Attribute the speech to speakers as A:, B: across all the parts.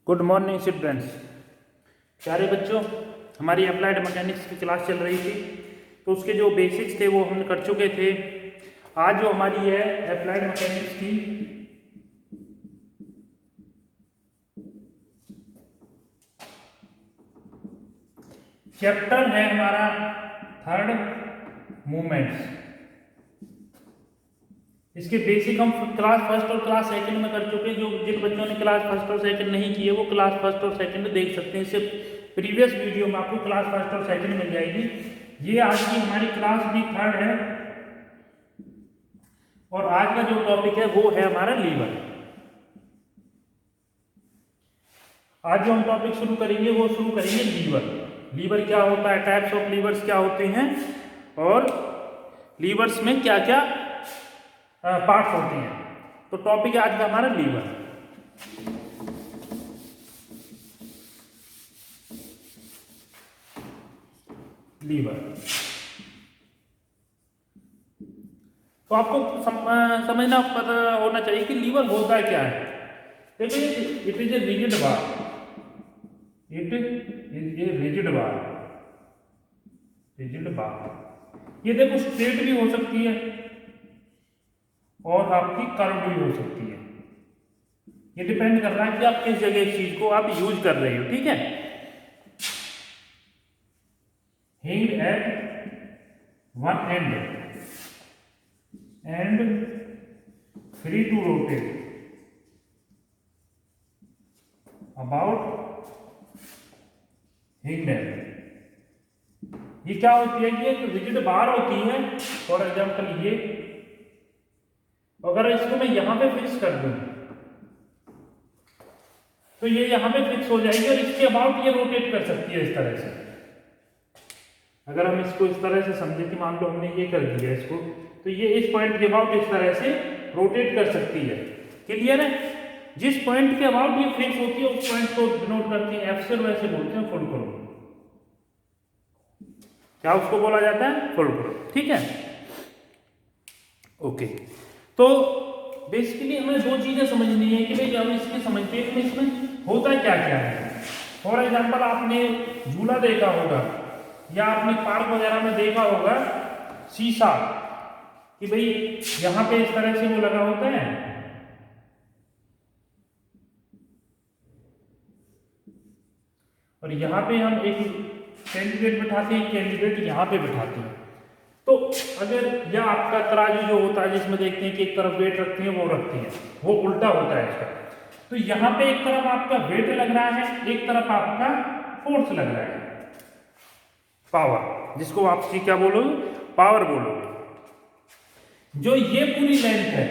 A: Good morning students. प्यारे बच्चों, हमारी अप्लाइड मैकेनिक्स की क्लास चल रही थी तो उसके जो बेसिक्स थे वो हम कर चुके थे। आज जो हमारी है अप्लाइड मैकेनिक्स की चैप्टर है हमारा थर्ड मूवमेंट्स। इसके बेसिक हम क्लास फर्स्ट और क्लास सेकंड में कर चुके हैं। जो जिन बच्चों ने क्लास फर्स्ट और सेकंड नहीं किए वो क्लास फर्स्ट और सेकंड देख सकते हैं। इससे प्रीवियस वीडियो में आपको क्लास फर्स्ट और सेकंड मिल जाएगी। ये आज की हमारी क्लास भी थर्ड है और आज का जो टॉपिक है वो है हमारा लीवर। आज जो हम टॉपिक शुरू करेंगे वो शुरू करेंगे लीवर। लीवर क्या होता है, टाइप्स ऑफ लीवर्स क्या होते हैं और लीवर्स में क्या क्या पार्ट्स होते हैं। तो टॉपिक है आज का हमारा लीवर। लीवर तो आपको समझना पता होना चाहिए कि लीवर होता क्या है। देखिए, it is a rigid bar. It is a rigid bar. Rigid bar ये देखो स्ट्रेट भी हो सकती है और आपकी कर्व भी हो सकती है। ये डिपेंड कर रहा है कि आप किस जगह इस चीज को आप यूज कर रहे हो। ठीक है, hinge at one end and free to rotate about hinge end. ये क्या होती है? ये एक रिजिड बार होती है। फॉर एग्जाम्पल ये, अगर इसको मैं यहां पे फिक्स कर दूं तो ये यहां पे फिक्स हो जाएगी और इसके अबाउट ये रोटेट कर सकती है इस तरह से। अगर हम इसको इस तरह से समझे कि मान लो हमने ये कर दिया इसको, तो ये इस पॉइंट के अबाउट इस तरह से रोटेट कर सकती है। क्लियर है? जिस पॉइंट के अबाउट ये फिक्स होती है उस पॉइंट को डिनोट करते हैं एफ से, वैसे बोलते हैं फुलक्रोम। क्या उसको बोला जाता है? फुलक्रोम। ठीक है, ओके। तो बेसिकली हमें दो चीजें समझनी है कि भाई जब इसके समझते हैं इसमें होता क्या क्या है। फॉर एग्जाम्पल आपने झूला देखा होगा या आपने पार्क वगैरह में देखा होगा शीशा, कि भाई यहां पे इस तरह से वो लगा होता है और यहां पे हम एक कैंडिडेट बिठाते हैं, कैंडिडेट यहां पे बिठाते हैं। तो अगर यह आपका तराजू जो होता है जिसमें देखते हैं कि एक तरफ वेट रखते हैं वो रखती है, वो उल्टा होता है इसका। तो यहां पे एक तरफ आपका वेट लग रहा है, एक तरफ आपका फोर्स लग रहा है, पावर, जिसको आप क्या बोलोगे? पावर बोलोगे। जो ये पूरी लेंथ है,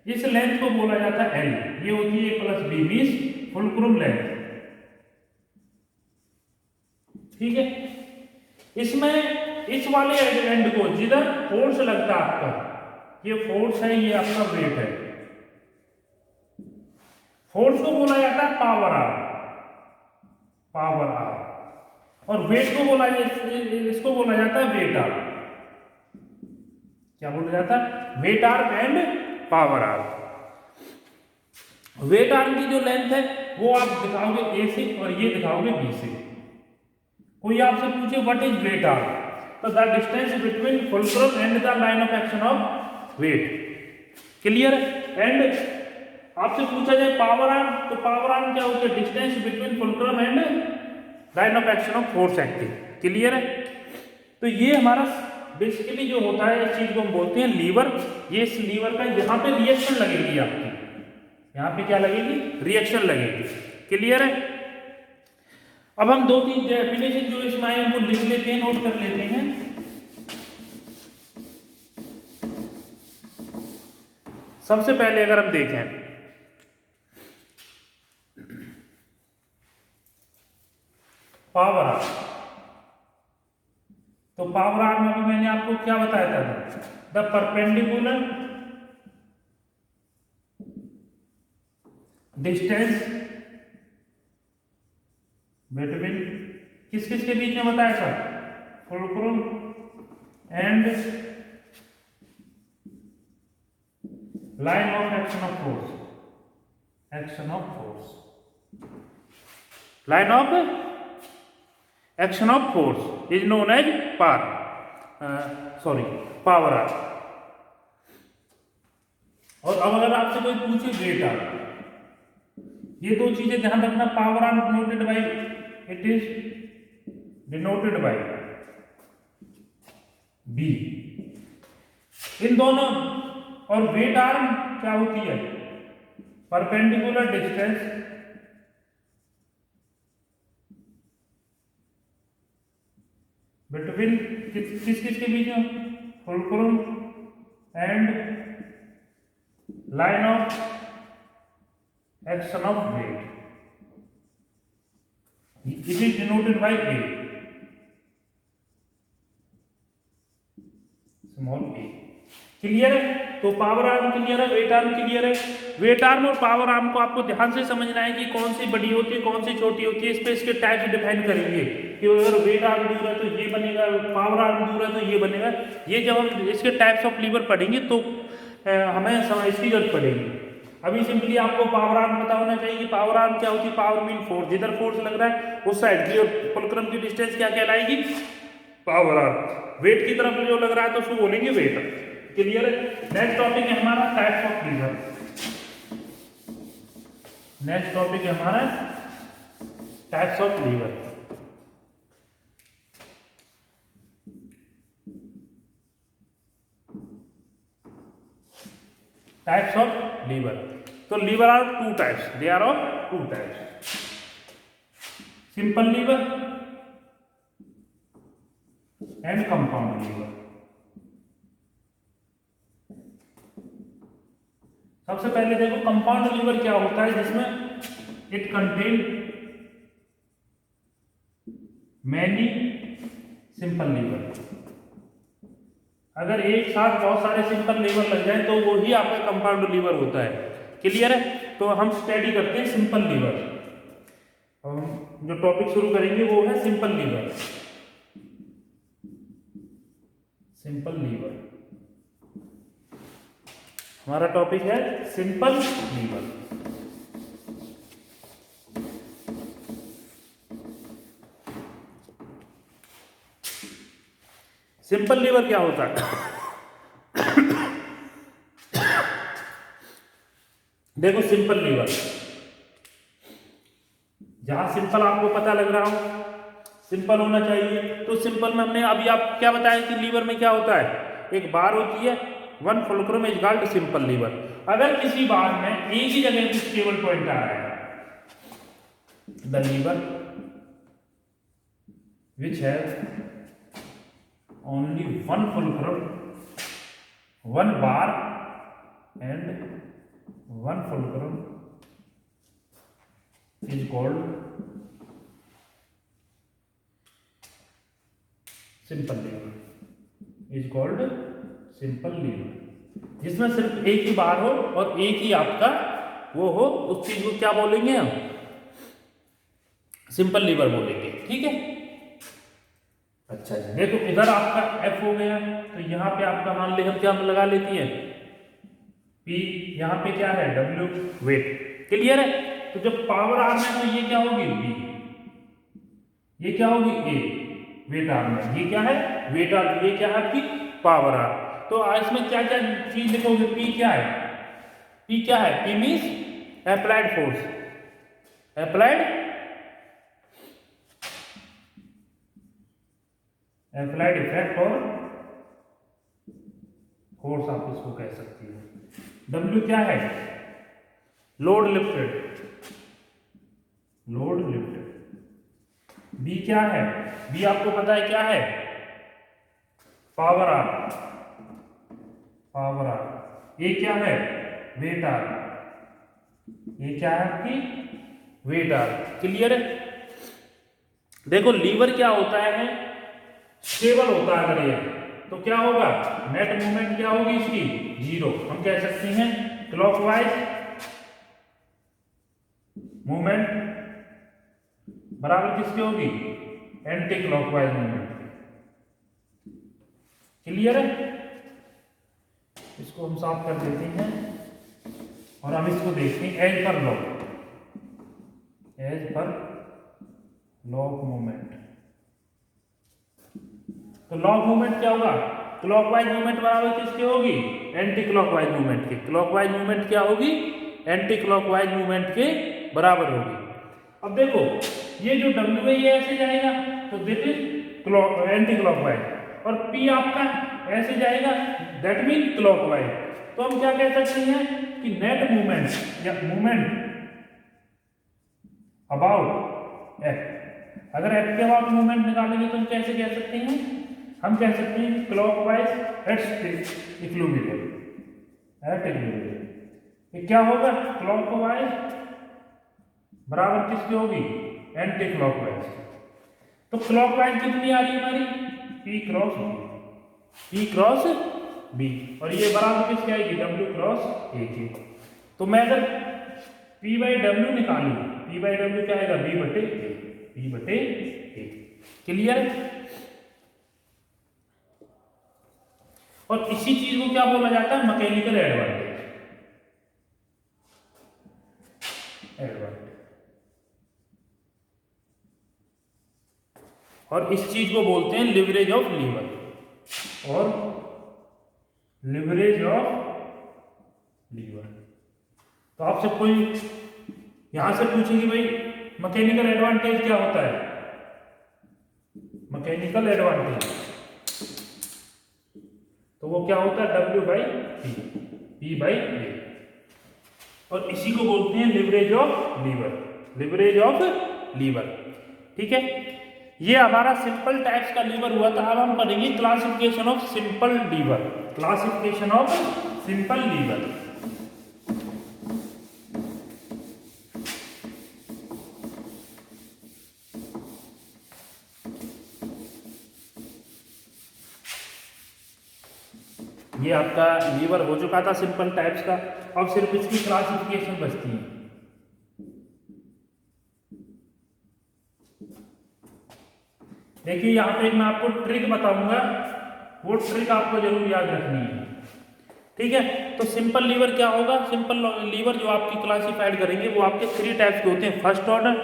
A: इस लेंथ को बोला जाता है एल। ये होती है प्लस बी मींस फुलक्रोम लेंथ। ठीक है, इसमें इस वाले एंड को जिधर फोर्स लगता है आपका, ये फोर्स है, ये आपका वेट है। फोर्स को बोला जाता है पावर आर, पावर आर। और वेट को बोला, इसको बोला जाता है वेट आर। क्या बोला जाता है? Weight R and power R. Weight arm की जो लेंथ है वो आप दिखाओगे ए से और ये दिखाओगे बी से। कोई आपसे पूछे व्हाट इज वेट आर्म, तो the distance between fulcrum and the line of action of weight. Clear? And आपसे पूछा जाए पावर आर्म, तो पावर आर्म क्या होती है? Distance between fulcrum and line of action of force acting. Clear है? तो ये हमारा बेसिकली जो होता है इस चीज को हम बोलते हैं लीवर। ये इस लीवर का यहाँ पे रिएक्शन लगेगी आपकी, यहाँ पे क्या लगेगी? रिएक्शन लगेगी। क्लियर है? अब हम दो तीन डेफिनेशन जो इसमें आए उनको लिख लेते हैं, नोट कर लेते हैं। सबसे पहले अगर हम देखें पावर आर्म, तो पावर आर्म में भी मैंने आपको क्या बताया था? द परपेंडिकुलर डिस्टेंस बिटवीन, किस किस के बीच में बताया था? Fulcrum and line of action of force, action of force. Line of action of force is known as power arm. और अब अगर आपसे कोई पूछे वेट आर, ये दो चीजें ध्यान रखना, power arm denoted by, it is denoted by B, इन दोनों। और वेट आर्म क्या होती है, परपेंडिकुलर डिस्टेंस बिटवीन किस के बीच में, fulcrum and line of action of weight, it is denoted by A, small A. Clear है? तो पावर आर्म क्लियर है, वेट आर्म क्लियर है। वेट आर्म और पावर आर्म को आपको ध्यान से समझना है कि कौन सी बड़ी होती है, कौन सी छोटी होती है। इस पे इसके टाइप्स डिफाइन करेंगे कि अगर वेट आर्म दूर है तो ये बनेगा, पावर आर्म दूर है तो ये बनेगा। ये जब हम इसके टाइप्स ऑफ लीवर पढ़ेंगे तो हमें इसकी जरूरत पड़ेगी। अभी सिंपली आपको पावर आर्म पता होना चाहिए कि पावर आर्म क्या होती है। पावर मीन फोर्स, जिधर फोर्स लग रहा है उस साइड की, और फुलक्रम की डिस्टेंस क्या कहलाएगी, पावर आर्म। वेट की तरफ जो लग रहा है तो उसको बोलेंगे वेट। क्लियर है? नेक्स्ट टॉपिक है हमारा types of lever. Next topic है हमारा types of lever. Types of lever. तो lever are two types, they are of two types, simple lever and compound lever. सबसे पहले देखो कंपाउंड लीवर क्या होता है, जिसमें it contain many simple lever. अगर एक साथ बहुत सारे सिंपल लीवर लग जाए तो वो ही आपका कंपाउंड लीवर होता है। क्लियर है? तो हम स्टडी करते हैं सिंपल लीवर। जो टॉपिक शुरू करेंगे वो है सिंपल लीवर। सिंपल लीवर हमारा टॉपिक है, सिंपल लीवर। सिंपल लीवर क्या होता है? देखो सिंपल लीवर, जहां सिंपल आपको पता लग रहा हो, सिंपल होना चाहिए। तो सिंपल में हमने अभी आप क्या बताया कि लीवर में क्या होता है, एक बार होती है, one fulcrum is called simple lever. अगर किसी बार में एक ही जगह पे स्टेबल पॉइंट आ रहा है, the lever which has only one fulcrum, one bar and one fulcrum is called simple lever, is called simple lever. जिसमें सिर्फ एक ही बार हो और एक ही आपका वो हो, उस चीज को क्या बोलेंगे हम, सिंपल लीवर बोलेंगे। ठीक है? अच्छा जी, देखो इधर आपका F हो गया, तो यहाँ पे आपका मान ले हम क्या लगा लेती है P, यहाँ पे क्या है W, वेट। क्लियर है? तो जब पावर आर्म है तो ये क्या होगी B, ये क्या होगी A, वेट आर्म है। ये क्या है वेट आर्म, ये क्या है आपकी पावर आर्म। तो इसमें क्या क्या चीज लिखोगे, P क्या है, P क्या है, P means applied force, applied effect और फोर्स आप इसको कह सकती हो। W क्या है, load lifted, load lifted. B क्या है, B आपको पता है क्या है, पावर आर्म, पावर आर्म। ये क्या है, वेट आर्म, ये क्या है आपकी वेट आर्म। क्लियर है? देखो लीवर क्या होता है, स्टेबल होता है। अगर ये तो क्या होगा, नेट मूवमेंट क्या होगी इसकी, जीरो। हम कह सकते हैं क्लॉकवाइज मूवमेंट बराबर किसकी होगी, एंटी क्लॉकवाइज मूवमेंट। क्लियर है? इसको हम साफ कर देते हैं और हम इसको देखते हैं as per law, as per law of movement. तो लॉ ऑफ मूवमेंट क्या होगा? क्लॉकवाइज मूवमेंट बराबर किसकी होगी? एंटी क्लॉकवाइज मूवमेंट के। क्लॉकवाइज मूवमेंट क्या होगी? एंटी क्लॉकवाइज मूवमेंट के बराबर होगी। अब देखो ये जो W है ये ऐसे जाएगा तो दिस इज एंटी क्लॉकवाइज, और P आपका ऐसे जाएगा दैट मीन क्लॉकवाइज। तो हम क्या कह सकते हैं कि नेट मूवमेंट या मूवमेंट अबाउट F, अगर F के अबाउट मूवमेंट निकालेंगे तो हम कैसे कह सकते हैं? हम कह सकते हैं कि clockwise at equilibrium, at equilibrium. ये क्या होगा? क्लॉकवाइज बराबर किसकी होगी? Anti clockwise. तो क्लॉकवाइज कितनी आ रही है हमारी? P cross B, P cross B, और ये बराबर किसकी आएगी? W क्रॉस A की। तो मैं अगर P बाई W निकालूं, P बाई W क्या आएगा? B बटे A, B बटे A। क्लियर? और इसी चीज को क्या बोला जाता है? Mechanical advantage. और इस चीज को बोलते हैं लिवरेज ऑफ लीवर, और लिवरेज ऑफ लीवर। तो आपसे कोई यहां से पूछेंगे भाई मैकेनिकल एडवांटेज क्या होता है? मैकेनिकल एडवांटेज तो वो क्या होता है? W by P by A, और इसी को बोलते हैं leverage of lever, leverage of lever. ठीक है, ये हमारा सिंपल टाइप्स का लीवर हुआ था। अब हम पढ़ेंगे classification of simple lever, classification of simple lever. ये आपका लीवर हो चुका था सिंपल टाइप्स का, अब सिर्फ इसकी क्लासिफिकेशन बचती है। देखिए यहाँ पे मैं आपको ट्रिक बताऊंगा, वो ट्रिक आपको जरूर याद रखनी है। ठीक है, तो सिंपल लीवर क्या होगा? सिंपल लीवर जो आपकी क्लासिफाइड करेंगे वो आपके 3 टाइप्स के होते हैं। First order,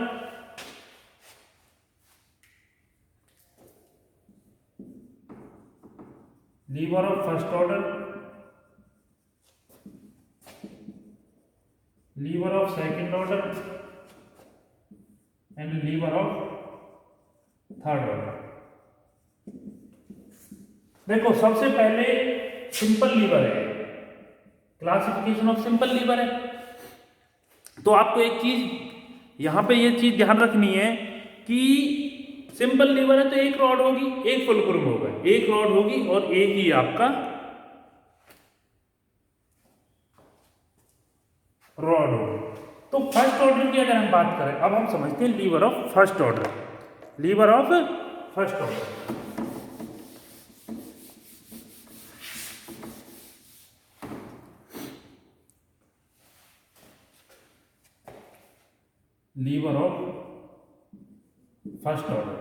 A: lever of first order, lever of second order and lever of third order. देखो सबसे पहले सिंपल लीवर है, क्लासिफिकेशन ऑफ सिंपल लीवर है। तो आपको एक चीज यहां पे ये चीज ध्यान रखनी है कि सिंपल लीवर है तो एक रॉड होगी, एक फुलक्रूम होगा, एक रॉड होगी और एक ही आपका रॉड होगा। तो फर्स्ट ऑर्डर की अगर हम बात करें, अब हम समझते हैं lever of first order, lever of first order. Lever of first order,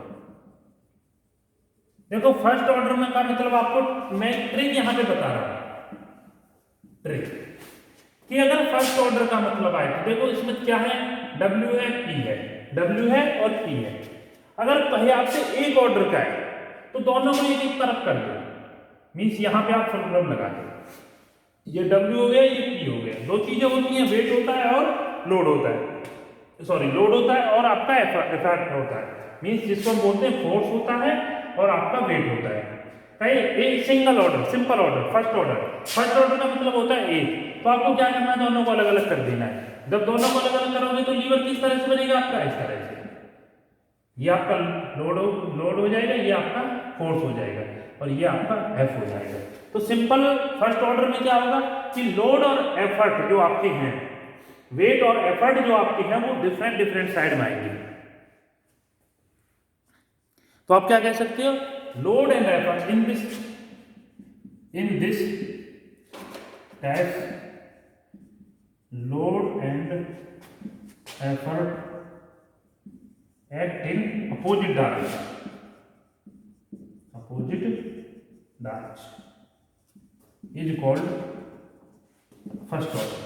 A: देखो फर्स्ट ऑर्डर में का मतलब आपको मैं ट्रिक यहां पे बता रहा हूं, ट्रिक कि अगर फर्स्ट ऑर्डर का मतलब आए तो देखो इसमें क्या है? W है, P है, W है और P है। अगर कहे आपसे एक ऑर्डर का है तो दोनों को एक एक तरफ कर दो, मीन्स यहां पे आप फुलक्रूम लगा दो। ये W हो गया, ये P हो गया। दो चीजें होती हैं, वेट होता है और लोड होता है, सॉरी लोड होता है और आपका इफेक्ट होता है, मीन्स जिसको हम बोलते हैं फोर्स होता है और आपका वेट होता है। एक single order, simple order, first order. First order का मतलब होता है एक, तो आपको क्या करना है? दोनों को अलग अलग कर देना है। जब दोनों को अलग अलग करोगे तो लीवर किस तरह से बनेगा आपका? इस तरह से, ये आपका लोड हो जाएगा, ये आपका फोर्स हो जाएगा और ये आपका एफ हो जाएगा। तो सिंपल फर्स्ट ऑर्डर में क्या होगा कि लोड और एफर्ट जो आपके हैं, वेट और एफर्ट जो आपके हैं वो डिफरेंट डिफरेंट साइड में आएंगे। तो आप क्या कह सकते हो? Load and effort in this test, load and effort act in opposite direction, opposite direction is called first order।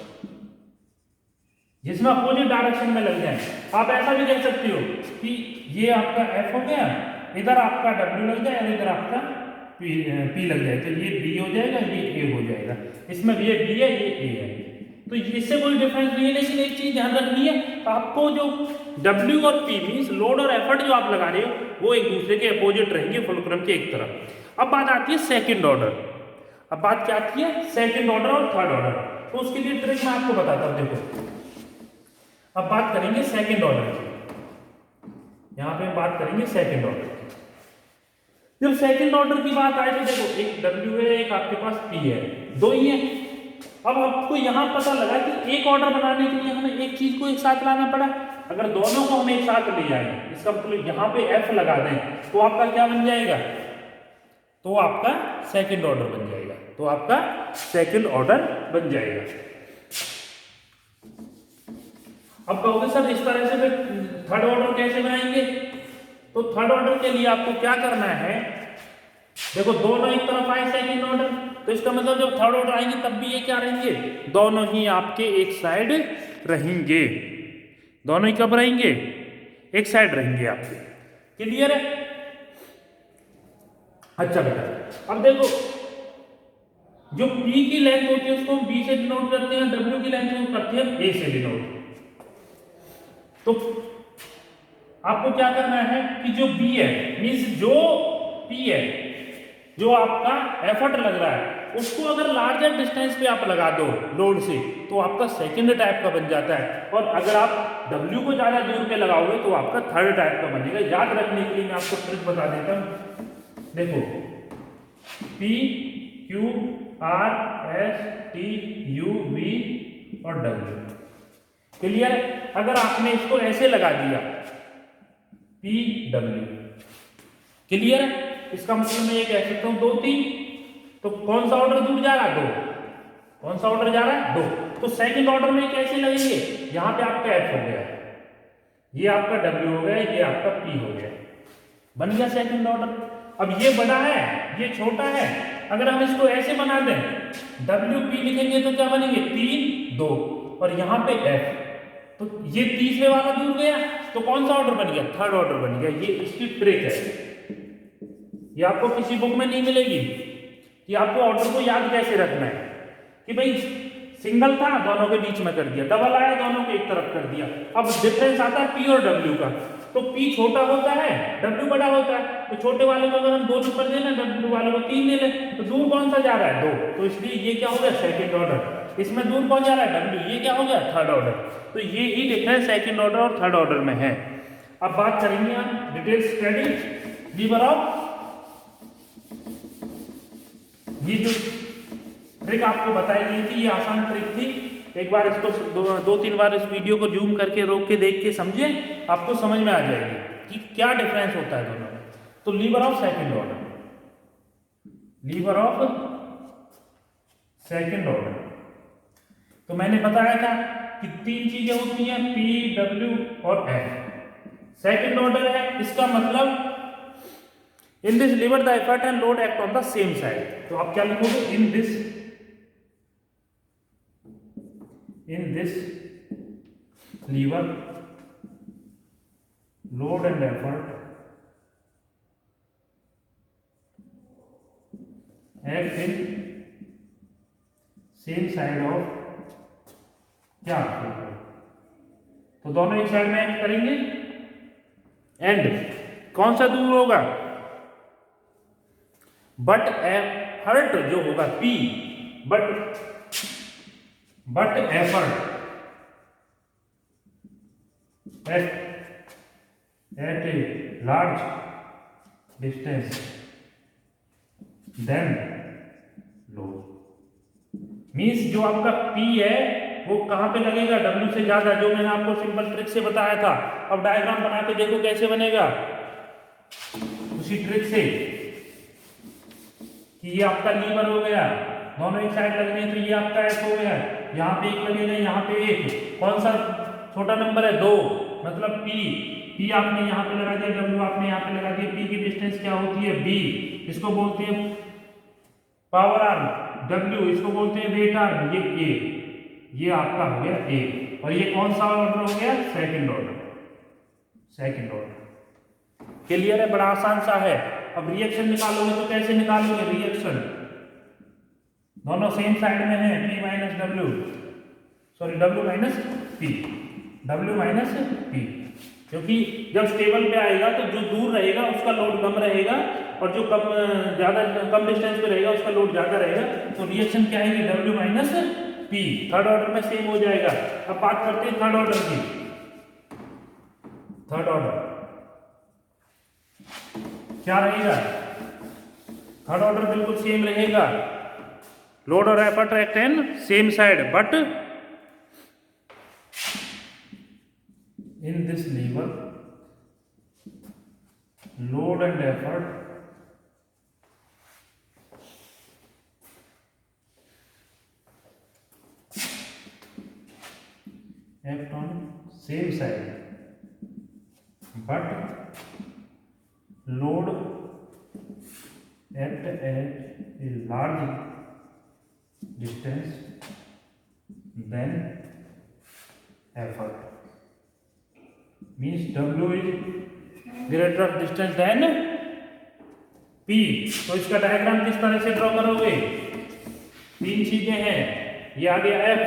A: जिसमें अपोजिट डायरेक्शन में लग जाए। आप ऐसा भी कह सकते हो कि ये आपका F हो गया, इधर आपका W लग जाए और इधर आपका P लग जाए, तो ये B हो जाएगा, ये A हो जाएगा। इसमें ये B है, ये A है, तो इससे कोई डिफरेंस नहीं है। लेकिन एक चीज ध्यान रखनी है, आपको जो W और P मीन्स लोड और एफर्ट जो आप लगा रहे हो वो एक दूसरे के अपोजिट रहेंगे फुलक्रम के एक तरफ। अब बात आती है सेकंड ऑर्डर। अब बात क्या आती है, सेकंड ऑर्डर और थर्ड ऑर्डर। तो उसके लिए ट्रिक मैं आपको बताता हूं। देखो, अब बात करेंगे सेकंड ऑर्डर की। यहां पे बात करेंगे सेकंड ऑर्डर की। जब सेकंड ऑर्डर की बात आए तो देखो, एक W है, एक आपके पास P है, दो ही है। अब आपको यहां पता लगा कि एक ऑर्डर बनाने के लिए हमें एक चीज को एक साथ लाना पड़ा। अगर दोनों को हम एक साथ ले जाएं, इसका मतलब यहां पे F लगा दें, तो आपका क्या बन जाएगा, तो आपका सेकंड ऑर्डर बन जाएगा। तो आपका सेकंड ऑर्डर बन जाएगा। अब कहोगे सर इस तरह से फिर थर्ड ऑर्डर कैसे बनाएंगे? तो थर्ड ऑर्डर के लिए आपको क्या करना है, देखो दोनों एक तरफ आए सेकंड ऑर्डर, तो इसका मतलब जब थर्ड ऑर्डर आएंगे तब भी ये क्या रहेंगे, दोनों ही आपके एक साइड रहेंगे। दोनों ही कब रहेंगे, एक साइड रहेंगे आपके। क्लियर है? अच्छा बेटा, अब देखो जो P की लेंथ होती है उसको हम B से डिनोट करते हैं, W की लेंथ को करते हैं A से डिनोट। तो आपको क्या करना है कि जो B है मींस जो P है, जो आपका एफर्ट लग रहा है, उसको अगर लार्जर डिस्टेंस पे आप लगा दो लोड से, तो आपका सेकंड टाइप का बन जाता है। और अगर आप W को ज्यादा दूर पे लगाओगे तो आपका थर्ड टाइप का बनेगा। याद रखने के लिए मैं आपको ट्रिक बता देता हूं। देखो, P Q R S T U V और W। क्लियर? अगर आपने इसको ऐसे लगा दिया P W, क्लियर है? इसका मतलब मैं ये कह सकता हूं 2 3, तो कौन सा ऑर्डर दूर जा रहा है, 2। कौन सा ऑर्डर जा रहा है, 2। तो सेकंड ऑर्डर में कैसे लगेंगे, यहां पे आपका F हो गया, ये आपका W हो गया, ये आपका P हो गया, बन गया सेकंड ऑर्डर। अब ये बड़ा है, ये छोटा है, अगर हम इसको ऐसे बना दें WP लिखेंगे तो क्या बनेंगे 3 2, और यहां पे F, तो ये तीसरे वाला दूर गया, तो कौन सा ऑर्डर बन गया, थर्ड ऑर्डर बन गया। ये इसकी ट्रिक है, ये आपको किसी बुक में नहीं मिलेगी कि आपको ऑर्डर को याद कैसे रखना है। कि भाई सिंगल था दोनों के बीच में कर दिया, डबल आया दोनों के एक तरफ कर दिया। अब डिफरेंस आता है P और W का, तो P छोटा होता है, W बड़ा होता है। तो छोटे वाले को अगर हम 2 नंबर देना, W वाले को 3 ले लें, तो दूर कौन सा जा रहा है, 2। तो इसलिए ये क्या हो गया, सेकंड ऑर्डर। इसमें दूर कौन जा रहा है, W, ये क्या हो गया, थर्ड ऑर्डर। तो ये ही डिफरेंस सेकंड ऑर्डर और थर्ड ऑर्डर में है। अब बात करेंगे हम डिटेल स्टडी लीवर ऑफ। ये जो ट्रिक आपको बताई गई थी ये आसान ट्रिक थी। एक बार इसको 2-3 बार इस वीडियो को जूम करके रोक के देख के समझे, आपको समझ में आ जाएगी कि क्या डिफरेंस होता है दोनों में। तो lever of second order, lever of second order, तो मैंने बताया था कि 3 चीजें होती हैं, P W और F। सेकंड ऑर्डर है, इसका मतलब in this lever the effort and load act on the same side. तो आप क्या लिखोगे, in this lever load and effort act in same side of क्या, तो दोनों एक साइड में एक्ट करेंगे। एंड कौन सा दूर होगा, बट एफर्ट जो होगा P, but effort at a large distance then load. Means जो आपका P है वो कहां पे लगेगा, W से ज्यादा, जो मैंने आपको सिंपल ट्रिक से बताया था। अब डायग्राम बना के देखो कैसे बनेगा, उसी ट्रिक से कि ये आपका लीवर हो गया, दोनों एक साइड लगने, तो ये आपका F हो गया, यहाँ पे एक लगेगा, यहाँ पे एक, कौन सा छोटा नंबर है, 2, मतलब P आपने यहाँ पे लगा दिया, W आपने यहाँ पे लगा दिया। P की डिस्टेंस क्या होती है, B, इसको बोलते हैं पावर आर्म, W इसको बोलते हैं वेट आर्म, ये A, ये आपका हो गया A। और ये कौन सा ऑर्डर हो गया? Second order. Second order clear है? बड़ा आसान सा है। अब रिएक्शन निकालोगे तो कैसे निकालोगे? रिएक्शन दोनों सेम साइड में है, P minus W, sorry W minus P, W minus P, क्योंकि जब स्टेबल पे आएगा तो जो दूर रहेगा उसका लोड कम रहेगा और जो कम डिस्टेंस पे रहेगा उसका लोड ज्यादा रहेगा। तो रिएक्शन क्या आएगी? W minus P। Third order में सेम हो जाएगा। अब बात करते हैं थर्ड ऑर्डर की। थर्ड ऑर्डर क्या रहेगा? थर्ड ऑर्डर बिल्कुल सेम रहेगा। लोड और effort act in same side, but in this lever load and effort act on same side, but load act at a large distance than effort, means W is greater distance than P। तो इसका diagram किस तरह से draw करोगे? तीन चीजें हैं, ये आ गया F,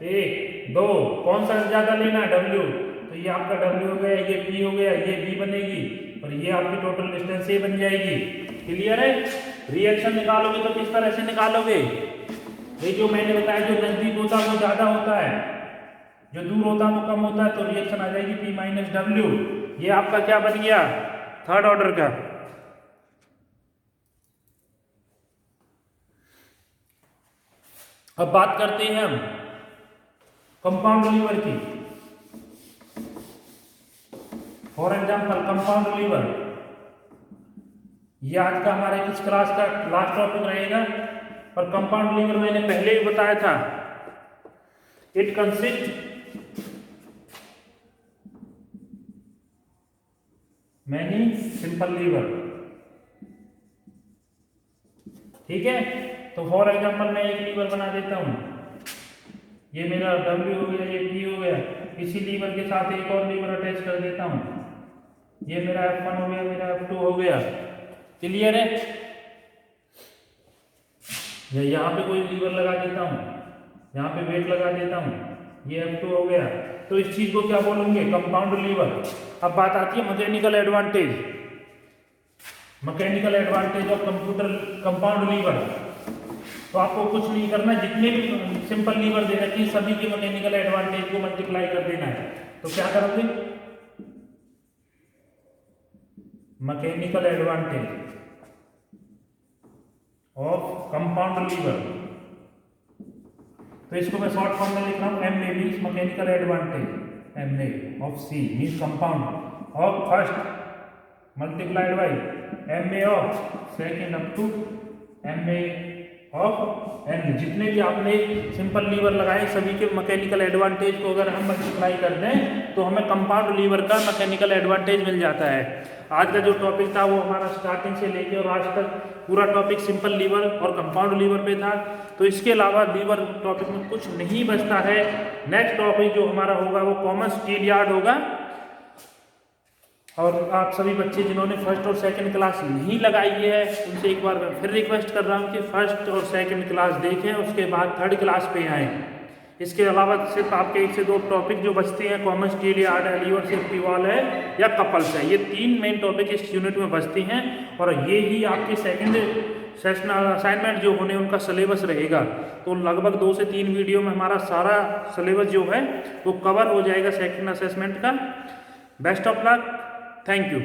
A: 1 2, कौन सा ज्यादा लेना? W, तो ये आपका W हो गया, ये P हो गया, ये B बनेगी और ये आपकी टोटल डिस्टेंस A बन जाएगी। क्लियर है? रिएक्शन निकालोगे तो किस तरह से निकालोगे? ये जो मैंने बताया, जो नजदीक होता है वो ज्यादा होता है, जो दूर होता है वो कम होता है, तो रिएक्शन आ जाएगी P माइनस डब्ल्यू। ये आपका क्या बन गया? थर्ड ऑर्डर का। अब बात करते हैं हम कंपाउंड लीवर की। फॉर एग्जाम्पल कंपाउंड लीवर, ये आज का हमारे इस क्लास का लास्ट टॉपिक रहेगा। और कंपाउंड लीवर मैंने पहले ही बताया था, it consist many simple lever. ठीक है, तो फॉर एग्जाम्पल मैं एक लीवर बना देता हूं, ये मेरा W हो गया, ये P हो गया, इसी लीवर के साथ एक और लीवर अटैच कर देता हूं, ये मेरा F1 हो गया, मेरा F2 हो गया। क्लियर है? या यहाँ पे कोई लीवर लगा देता हूं, यहाँ पे वेट लगा देता हूं, ये F2 हो गया। तो इस चीज को क्या बोलेंगे? Compound lever. अब बात आती है mechanical advantage. Mechanical advantage of compound lever. तो आपको कुछ नहीं करना, जितने भी सिंपल लीवर दे रखी सभी के मैकेनिकल एडवांटेज को मल्टीप्लाई कर देना है। तो क्या करोगे? Mechanical advantage of compound lever, तो इसको मैं शॉर्ट फॉर्म में लिख रहा हूं, MA means mechanical advantage, MA of C means compound of first multiplied by MA of second up to MA of N। जितने भी आपने सिंपल लीवर लगाए सभी के मैकेनिकल एडवांटेज को अगर हम मल्टीप्लाई कर दें तो हमें कंपाउंड लीवर का मैकेनिकल एडवांटेज मिल जाता है। आज का जो टॉपिक था वो हमारा स्टार्टिंग से लेके और आज तक पूरा टॉपिक सिंपल लीवर और कंपाउंड लीवर पे था। तो इसके अलावा लीवर टॉपिक में कुछ नहीं बचता है। नेक्स्ट टॉपिक जो हमारा होगा वो कॉमन स्टील यार्ड होगा। और आप सभी बच्चे जिन्होंने फर्स्ट और सेकंड क्लास नहीं लगाई है उनसे एक बार मैं फिर रिक्वेस्ट कर रहा हूँ कि फर्स्ट और सेकंड क्लास देखें, उसके बाद थर्ड क्लास पे आएँ। इसके अलावा सिर्फ आपके 1 से 2 टॉपिक जो बचते हैं, कॉमन स्टील यार्ड है, लीवर सेफ्टी वाल है या कपल्स है, ये 3 मेन टॉपिक इस यूनिट में बचते हैं। और ये ही आपके सेकंड सेशन असाइनमेंट जो होने उनका सिलेबस रहेगा। तो लगभग 2 से 3 वीडियो में हमारा सारा सिलेबस जो है वो कवर हो जाएगा सेकंड असेसमेंट का। Best of luck, thank you.